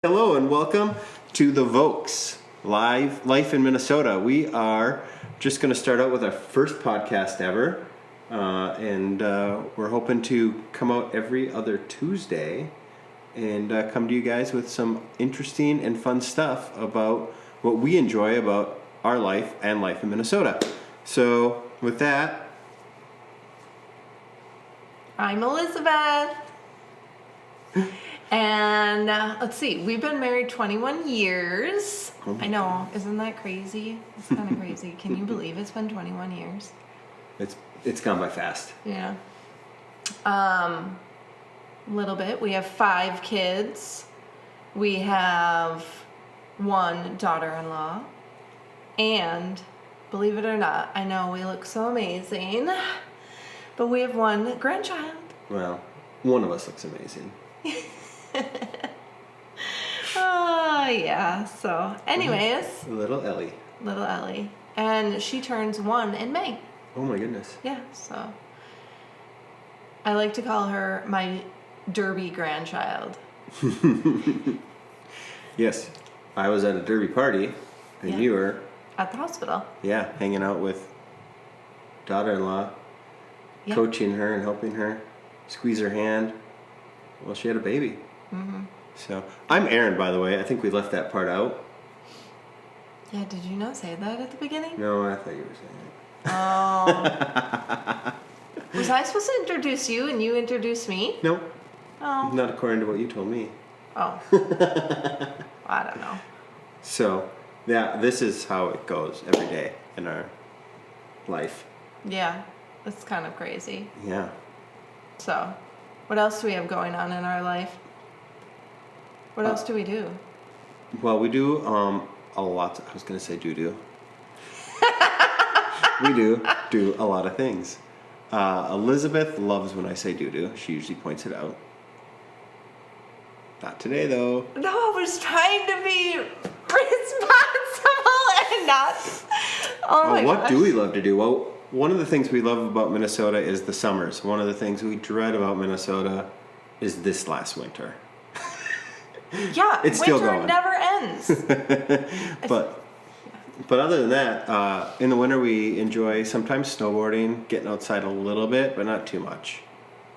Hello and welcome to the Vovk's Life in Minnesota. We are just going to start out with our first podcast ever, and we're hoping to come out every other Tuesday and come to you guys with some interesting and fun stuff about what we enjoy about our life and life in Minnesota. So with that, I'm Elizabeth. And let's see, we've been married 21 years. I know, isn't that crazy? It's kind of crazy. Can you believe it's been 21 years? it's gone by fast. Yeah. A little bit. We have 5 kids. We have 1 daughter-in-law. And believe it or not, I know we look so amazing, but we have 1 grandchild. Well, one of us looks amazing. Yeah. So, anyways. Little Ellie. Little Ellie. And she turns 1 in May. Oh my goodness. Yeah, so. I like to call her my derby grandchild. Yes. I was at a derby party, and Yeah. you were, At the hospital. yeah, hanging out with daughter-in-law, Yeah. coaching her and helping her squeeze her hand. Well, she had a baby. Mm-hmm. So, I'm Aaron, by the way. I think we left that part out. Yeah, did you not say that at the beginning? No, I thought you were saying Oh. Was I supposed to introduce you and you introduce me? it. No, Oh. not according to what you told me. Oh. I don't know. So, yeah, this is how it goes every day in our life. Yeah, it's kind of crazy. Yeah. So, what else do we have going on in our life? What else do we do? Well, we do a lot. I was going to say doo-doo. We do a lot of things. Elizabeth loves when I say doo-doo. She usually points it out. Not today, though. No, I was trying to be responsible and not. Oh my What gosh. do we love to do? Well, one of the things we love about Minnesota is the summers. One of the things we dread about Minnesota is this last winter. Yeah, It's still winter going. never ends. But other than that, in the winter we enjoy sometimes snowboarding, getting outside a little bit, but not too much.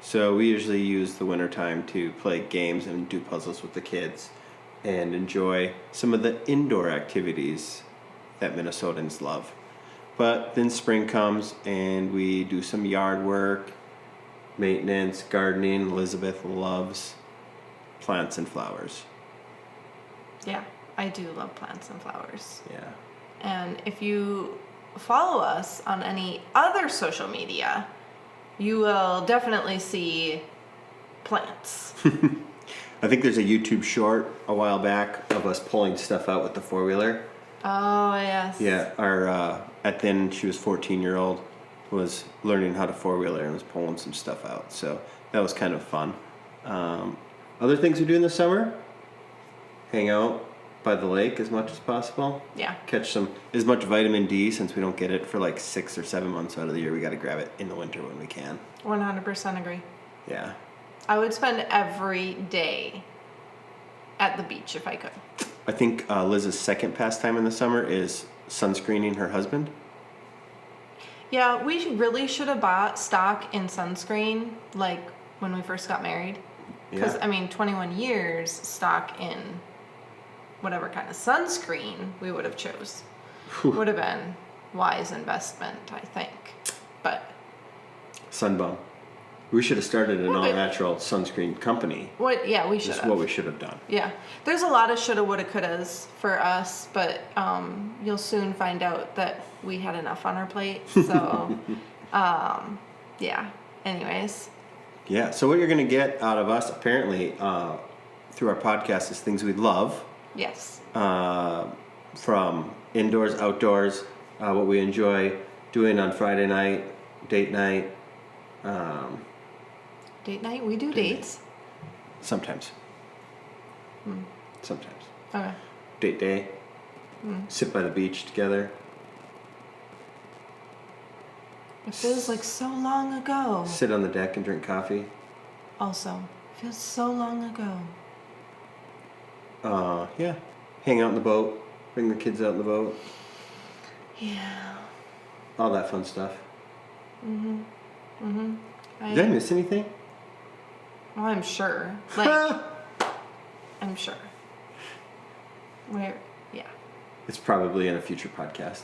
So we usually use the winter time to play games and do puzzles with the kids and enjoy some of the indoor activities that Minnesotans love. But then spring comes and we do some yard work, maintenance, gardening. Elizabeth loves plants and flowers. Yeah, I do love plants and flowers. Yeah. And if you follow us on any other social media, you will definitely see plants. I think there's a YouTube short a while back of us pulling stuff out with the 4-wheeler. Oh, yes. Yeah, our at then she was 14-year-old was learning how to 4-wheeler and was pulling some stuff out. So that was kind of fun. Other things we do in the summer: hang out by the lake as much as possible. Yeah. Catch some as much vitamin D, since we don't get it for like 6 or 7 months out of the year. We got to grab it in the winter when we can. 100% agree. Yeah. I would spend every day at the beach if I could. I think Liz's second pastime in the summer is sunscreening her husband. Yeah, we really should have bought stock in sunscreen like when we first got married. Because, Yeah. I mean, 21 years stock in whatever kind of sunscreen we would have chose. Would have been wise investment, I think. But Sunbum. We should have started an Well, but- all-natural sunscreen company. what? Yeah, we should That's have. what we should have done. Yeah, there's a lot of shoulda, woulda, couldas for us, but you'll soon find out that we had enough on our plate. So, yeah. Anyways, Yeah, so what you're going to get out of us, apparently, through our podcast is things we love. yes. From indoors, outdoors, what we enjoy doing on Friday night, date night, Date night. We do dates. sometimes. Sometimes. Okay. Date day, sit by the beach together. It feels like so long ago. Sit on the deck and drink coffee. Also, feels so long ago. Yeah. Hang out in the boat. Bring the kids out in the boat. Yeah. All that fun stuff. Did Did I miss anything? Well, I'm sure. Like, I'm sure. Yeah. It's probably in a future podcast.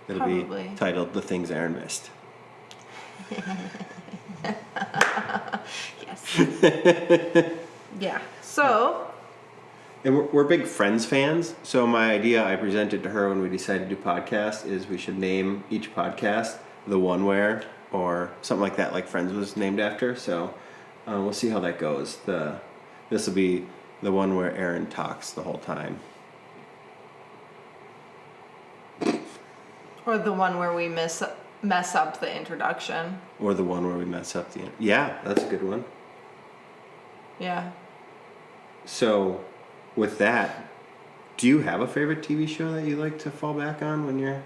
It'll Probably. be titled The Things Aaron Missed. Yes. Yeah. So. And we're big Friends fans, so my idea I presented to her when we decided to do podcasts is we should name each podcast The One Where, or something like that, like Friends was named after. So we'll see how that goes. This will be the one where Aaron talks the whole time. Or the one where we mess up the introduction. Or the one where we mess up the... Yeah, that's a good one. Yeah. So, with that, do you have a favorite TV show that you like to fall back on when you're...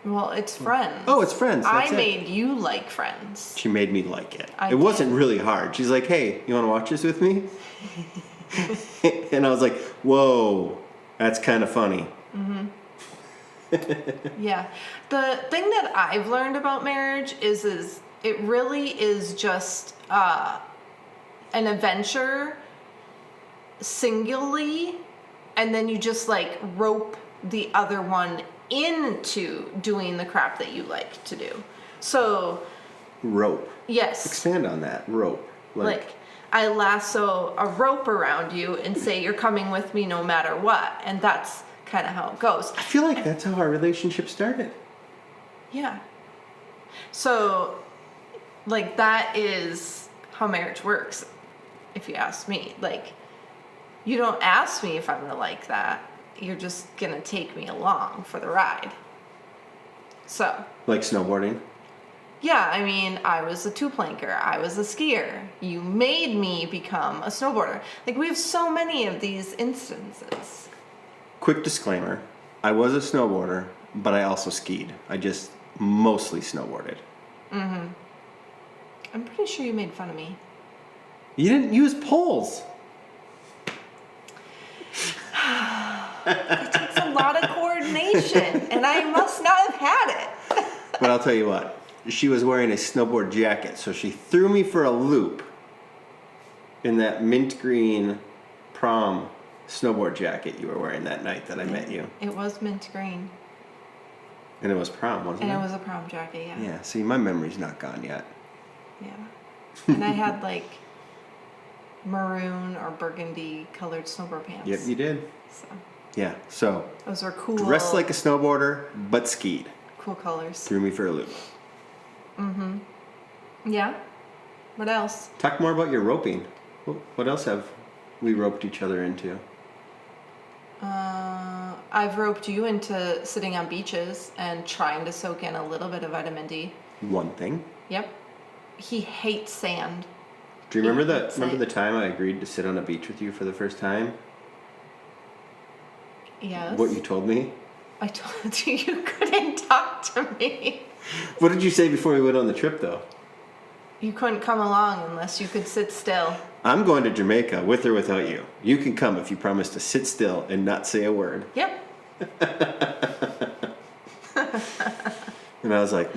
Well, it's Friends. Oh, it's Friends. That's I it. made you like Friends. She made me like it. I It wasn't did. really hard. She's like, hey, you want to watch this with me? And I was like, whoa, that's kind of funny. Yeah. The thing that I've learned about marriage is it really is just an adventure singly, and then you just like rope the other one into doing the crap that you like to do. So, Rope. yes. Expand on that. Rope. Like, I lasso a rope around you and say you're coming with me no matter what, and that's kind of how it goes. I feel like that's how our relationship started. Yeah. So, like, that is how marriage works, if you ask me. Like, you don't ask me if I'm gonna like that. You're just gonna take me along for the ride. So. Like snowboarding. Yeah, I mean, I was a two-planker. I was a skier. You made me become a snowboarder. Like, we have so many of these instances. Quick disclaimer. I was a snowboarder, but I also skied. I just mostly snowboarded. I'm pretty sure you made fun of me. You didn't use poles. It takes a lot of coordination, and I must not have had it. But I'll tell you what. She was wearing a snowboard jacket, so she threw me for a loop in that mint green prom snowboard jacket you were wearing that night that I met you. It was mint green. And it was prom, wasn't And it? it was a prom jacket, yeah. Yeah, see, my memory's not gone yet. Yeah. And I had like maroon or burgundy colored snowboard pants. Yep, you did. So Yeah, so those were cool. dressed like a snowboarder, but skied. cool colors. Threw me for a loop. Yeah. What else? Talk more about your roping. What else have we roped each other into? I've roped you into sitting on beaches and trying to soak in a little bit of vitamin D. One thing. Yep. He hates sand. Do you remember Hates Remember it. the time I agreed to sit on a beach with you for the first time? Yes. What you told me? I told you you couldn't talk to me. What did you say before we went on the trip, though? You couldn't come along unless you could sit still. I'm going to Jamaica with or without you. You can come if you promise to sit still and not say a word. Yep. And I was like,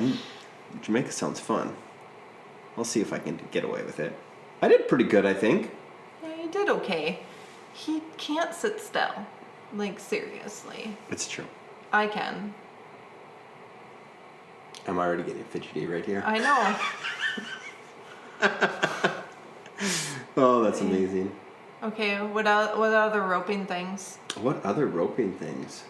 Jamaica sounds fun. I'll see if I can get away with it. I did pretty good, I think. Yeah, you did okay. He can't sit still. Like, seriously. It's true. I can. I'm already getting fidgety right here. I know. Oh, that's amazing. Okay, what other roping things? What other roping things?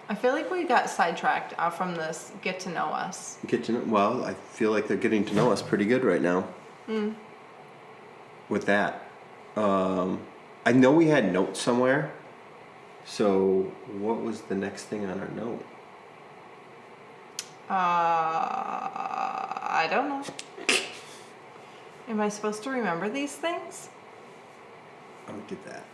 I feel like we got sidetracked from this get to know us. Well, I feel like they're getting to know us pretty good right now. With that. I know we had notes somewhere. So, what was the next thing on our note? I don't know. Am I supposed to remember these things? Oh, we did that.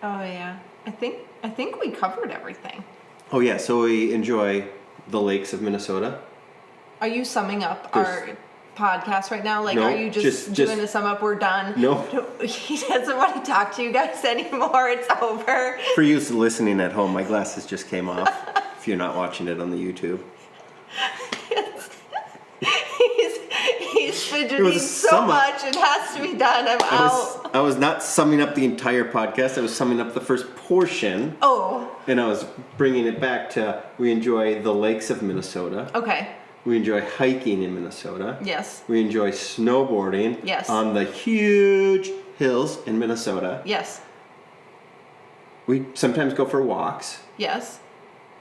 Oh yeah. I think we covered everything. Oh, yeah. So we enjoy the lakes of Minnesota. Are you summing up our podcast right now? Like, No, are you just doing a sum up? We're done. No. He doesn't want to talk to you guys anymore. It's over. For you listening at home, my glasses just came off. If you're not watching it on the YouTube. He's fidgeting so much. It has to be done. I'm out. I was not summing up the entire podcast. I was summing up the first portion. Oh. And I was bringing it back to we enjoy the lakes of Minnesota. Okay. We enjoy hiking in Minnesota. Yes. We enjoy snowboarding. Yes. On the huge hills in Minnesota. Yes. We sometimes go for walks. Yes.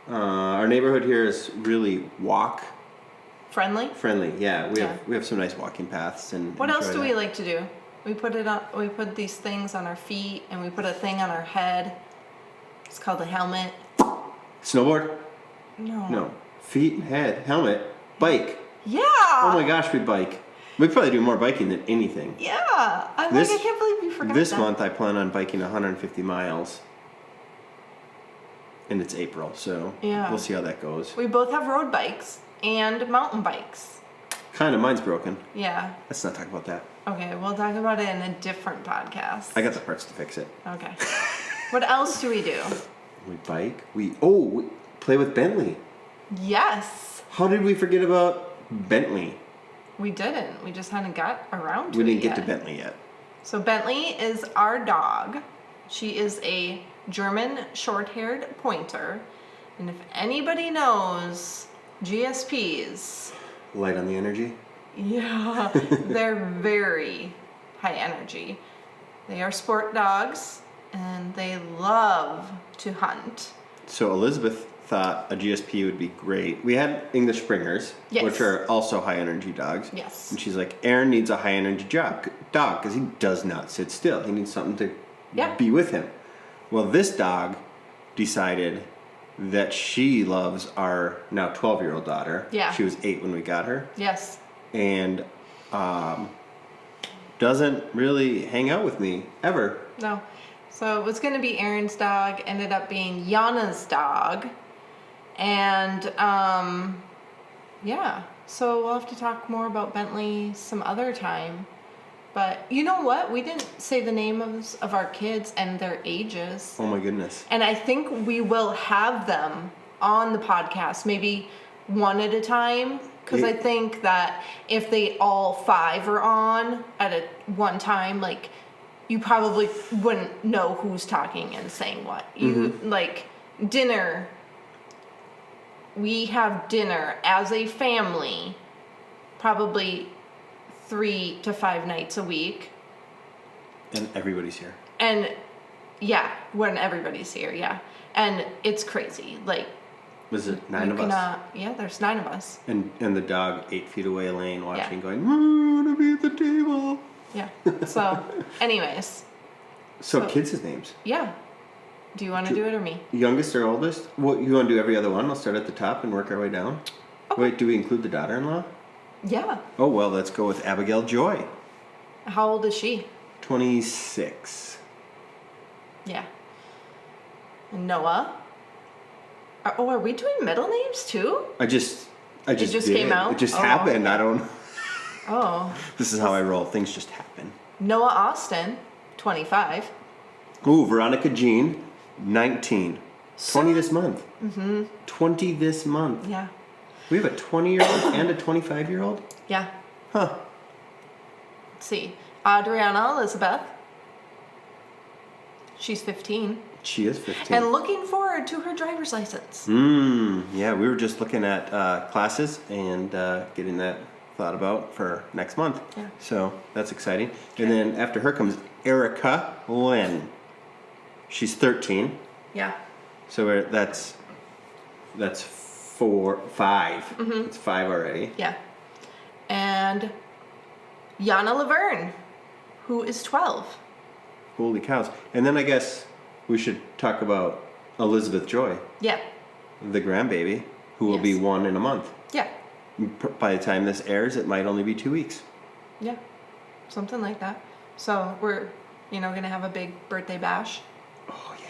Our neighborhood here is really walk friendly. Yeah. We have some nice walking paths and. What else do we like to do? We put these things on our feet and we put a thing on our head. It's called a helmet. Snowboard? No. Feet, head, helmet, bike. Yeah. Oh my gosh, we bike. We probably do more biking than anything. Yeah. I can't believe you forgot This that. month I plan on biking 150 miles. And it's April, so we'll see how that goes. We both have road bikes and mountain bikes. Mine's broken. Yeah. Let's not talk about that. Okay, we'll talk about it in a different podcast. I got the parts to fix it. Okay. What else do we do? We bike. We play with Bentley. Yes. How did we forget about Bentley? We didn't. We just hadn't got around to it. We didn't get to Bentley yet. So Bentley is our dog. She is a German short-haired pointer. And if anybody knows GSPs... Light on the energy? Yeah, they're very high energy. They are sport dogs, and they love to hunt. So Elizabeth thought a GSP would be great. We had English Springers, yes, which are also high energy dogs. Yes. And she's like, Aaron needs a high energy dog because he does not sit still. He needs something to be with him. Well, this dog decided that she loves our now 12-year-old daughter. Yeah. She was 8 when we got her. Yes. And doesn't really hang out with me ever. No. So it was going to be Aaron's dog, ended up being Yana's dog. And yeah, so we'll have to talk more about Bentley some other time. But you know what? We didn't say the names of our kids and their ages. Oh my goodness. And I think we will have them on the podcast, maybe one at a time. Because I think that if they all 5 are on at one time, like, you probably wouldn't know who's talking and saying what. Like, dinner. We have dinner as a family probably 3 to 5 nights a week. And everybody's here. And yeah, when everybody's here, yeah. And it's crazy. Like, was it 9 of us? Yeah, there's 9 of us. And the dog 8 feet away laying watching, Yeah. going, I want to be at the table. Yeah. So, anyways. So kids' names. Yeah. Do you want to do it or me? Youngest or oldest? What, you want to do every other one? I'll start at the top and work our way down. Okay. Wait, do we include the daughter-in-law? Yeah. Oh, well, let's go with Abigail Joy. How old is she? 26. Yeah. And Noah? Are we doing middle names too? I just just did. came out? It just Oh, happened. okay. I don't. Oh. This is how I roll. Things just happen. Noah Austin, 25. Ooh, Veronica Jean, 19. 20 this month. 20 this month. Yeah. We have a 20-year-old and a 25-year-old? Yeah. Huh. Let's see. Adriana Elizabeth. She's 15. She is 15. And looking forward to her driver's license. Yeah, we were just looking at classes and getting that thought about for next month. Yeah. So that's exciting. Okay. And then after her comes Erica Lynn. She's 13. Yeah. So that's 5. It's 5 already. Yeah. And Yana Laverne, who is 12. Holy cows. And then I guess we should talk about Elizabeth Joy, Yeah. the grandbaby, who will be Yes. 1 in a month. Yeah. By the time this airs, it might only be 2 weeks. Yeah. Something like that. So we're, going to have a big birthday bash. Oh, yeah.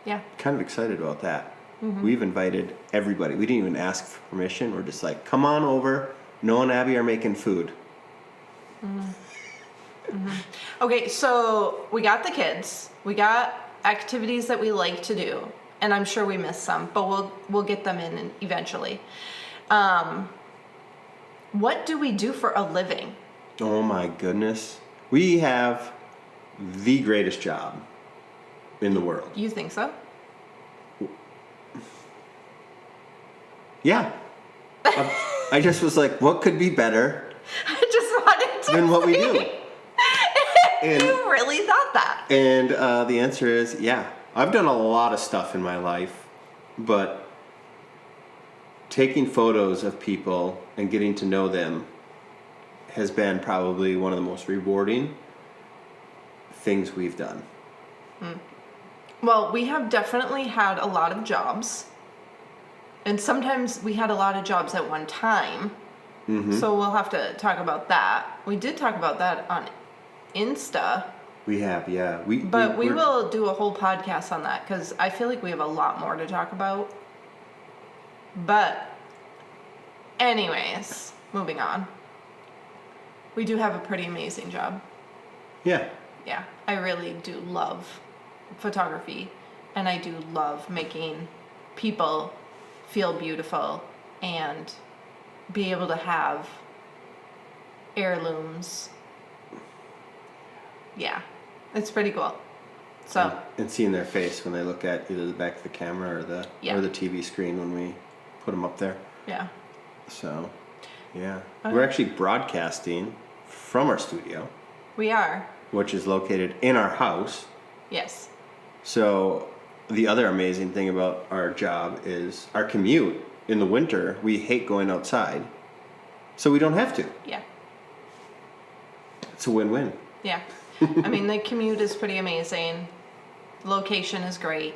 Yeah. Kind of excited about that. We've invited everybody. We didn't even ask for permission. We're just like, come on over. Noah and Abby are making food. Okay, so we got the kids. We got activities that we like to do, and I'm sure we missed some, but we'll get them in eventually. What do we do for a living? Oh my goodness. We have the greatest job in the world. You think so? Yeah. I just was like, what could be better I just wanted to than what we see do? if you really thought that. And the answer is, yeah. I've done a lot of stuff in my life, but taking photos of people and getting to know them has been probably one of the most rewarding things we've done. Well, we have definitely had a lot of jobs. And sometimes we had a lot of jobs at one time. So we'll have to talk about that. We did talk about that on Insta. We have, yeah. We will do a whole podcast on that because I feel like we have a lot more to talk about. But anyways, moving on. We do have a pretty amazing job. Yeah. Yeah, I really do love photography, and I do love making people feel beautiful and be able to have heirlooms. Yeah, it's pretty cool. So and seeing their face when they look at either the back of the camera or the TV screen when we put them up there. yeah, So, yeah. We're actually broadcasting from our studio, we are. which is located in our house. Yes. So, the other amazing thing about our job is our commute. In the winter, we hate going outside, so we don't have to. Yeah. It's a win-win. Yeah. I mean, the commute is pretty amazing. Location is great.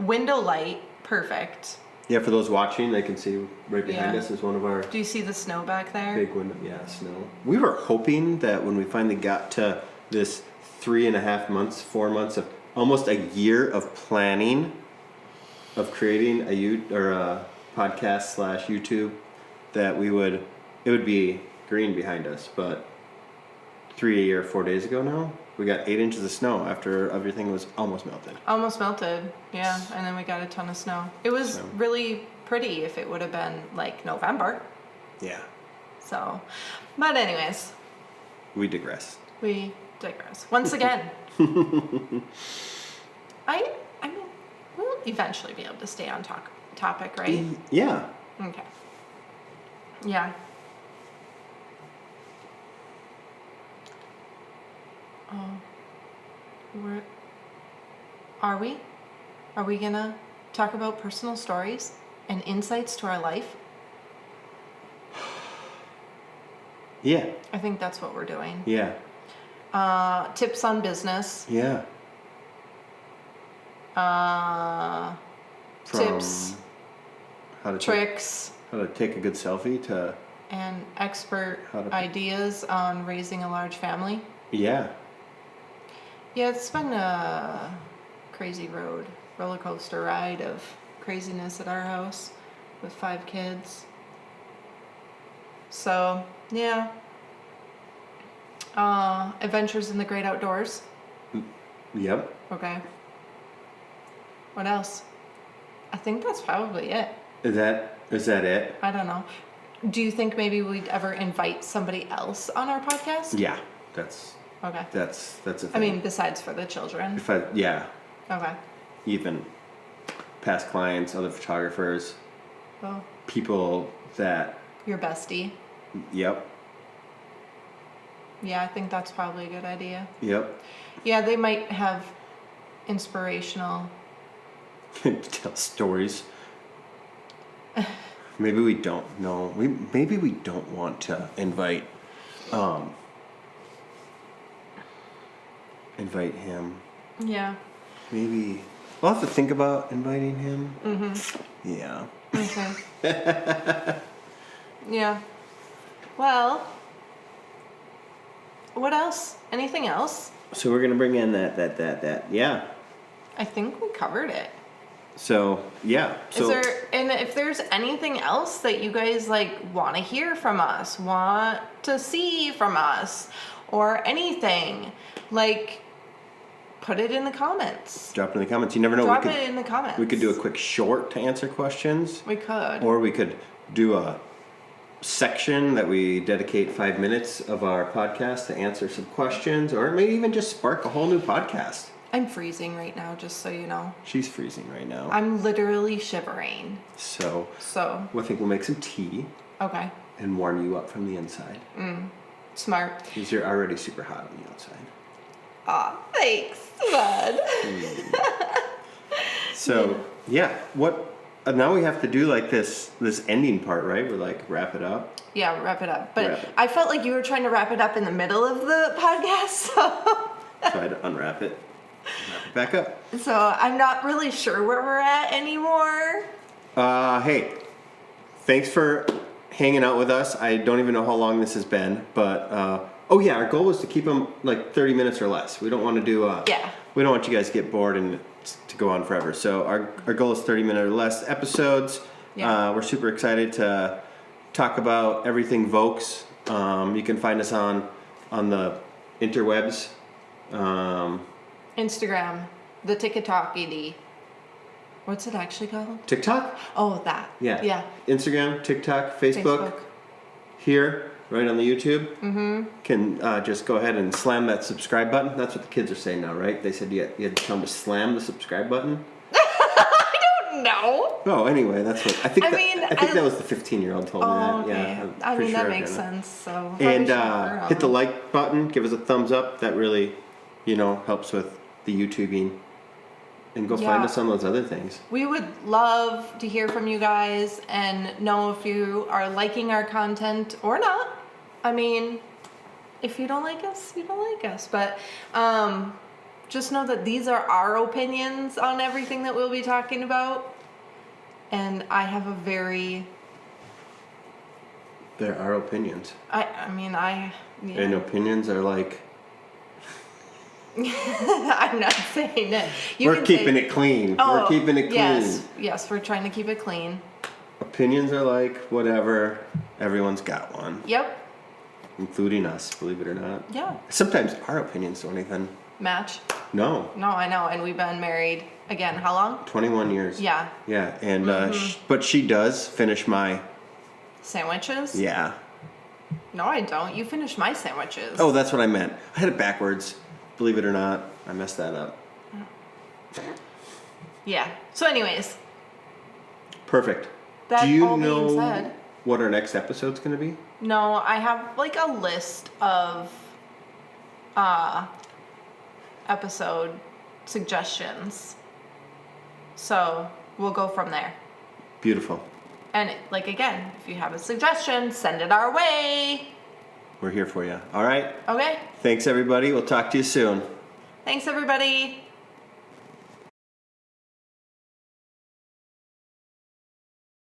Window light, perfect. Yeah, for those watching, they can see right behind Yeah. us is one of our Do you see the snow back there? big window. Yeah, snow. We were hoping that when we finally got to this 3.5 months, 4 months of almost a year of planning of creating a podcast / YouTube, that it would be green behind us. But 3 or 4 days ago now, we got 8 inches of snow after everything was almost melted. Almost melted, yeah. And then we got a ton of snow. It was really pretty if it would have been like November. Yeah, So, but anyways, we digress. we digress. Once again, I mean, we'll eventually be able to stay on topic, right? Yeah. Okay. Yeah. Are we? Are we gonna talk about personal stories and insights to our life? Yeah. I think that's what we're doing. Yeah. Tips on business. Yeah. Tips, how to tricks, how to take a good selfie to and expert How to- ideas on raising a large family. yeah. Yeah, it's been a crazy roller coaster ride of craziness at our house with 5 kids. So, yeah. Adventures in the great outdoors. Yep. Okay. What else? I think that's probably it. Is that it? I don't know. Do you think maybe we'd ever invite somebody else on our podcast? Yeah. That's Okay. a thing. I mean, besides for the children. Okay. Even past clients, other photographers, Well, people that your bestie. yep. Yeah, I think that's probably a good idea. Yep. Yeah, they might have inspirational. Tell stories. Maybe we don't know. Maybe we don't want to invite him. Yeah. Maybe we'll have to think about inviting him. Yeah. Okay. Yeah. Well, what else? Anything else? So we're gonna bring in that. Yeah. I think we covered it. So yeah. So And if there's anything else that you guys like want to hear from us, want to see from us, or anything, like put it in the comments. drop it in the comments. You never know. Drop it in the comments. We could do a quick short to answer questions. We could. Or we could do a section that we dedicate 5 minutes of our podcast to answer some questions, or maybe even just spark a whole new podcast. I'm freezing right now, just so you know. She's freezing right now. I'm literally shivering. So I think we'll make some tea Okay. and warm you up from the inside. Smart. Because you're already super hot on the outside. Aw, thanks, bud. So yeah, what now we have to do like this ending part, right? We're like wrap it up. Yeah, wrap it up. But Wrap it. I felt like you were trying to wrap it up in the middle of the podcast, so So I had to unwrap it, wrap it back up. so I'm not really sure where we're at anymore. Hey, thanks for hanging out with us. I don't even know how long this has been, but oh yeah, our goal was to keep them like 30 minutes or less. We don't want to do Yeah. We don't want you guys to get bored and to go on forever. So our goal is 30-minute or less episodes. Yeah. We're super excited to talk about everything Vokes. You can find us on the interwebs. Instagram, the TikTok-edy. What's it actually called? TikTok? Oh, that. Yeah. Yeah. Instagram, TikTok, Facebook. Here, right on the YouTube. Mm-hmm. Can just go ahead and slam that subscribe button. That's what the kids are saying now, right? They said you had to tell them to slam the subscribe button. No. Oh, anyway, that's what I think. I think that was the 15-year-old told me that. Okay. Yeah, I'm I pretty mean, sure that I've makes done sense. So And probably should hit the like button, give us a thumbs up. That really, helps with the YouTubing. And go find Yeah. us on those other things. We would love to hear from you guys and know if you are liking our content or not. I mean, if you don't like us, you don't like us. But just know that these are our opinions on everything that we'll be talking about. And I have a very... There are opinions. Yeah. And opinions are like... I'm not saying it. We're keeping it clean. We're keeping it clean. Yes, we're trying to keep it clean. Opinions are like whatever. Everyone's got one. Yep. Including us, believe it or not. Yeah. Sometimes our opinions don't even... Match? No. No, I know. And we've been married, again, how long? 21 years. Yeah. Yeah, and but she does finish my... Sandwiches? Yeah. No, I don't. You finish my sandwiches. Oh, that's what I meant. I had it backwards. Believe it or not, I messed that up. Yeah. So anyways, Perfect. that Do you all know being said, what our next episode's going to be? no, I have like a list of episode suggestions. So we'll go from there. Beautiful. And like again, if you have a suggestion, send it our way. We're here for you. All right. Okay. Thanks, everybody. We'll talk to you soon. Thanks everybody.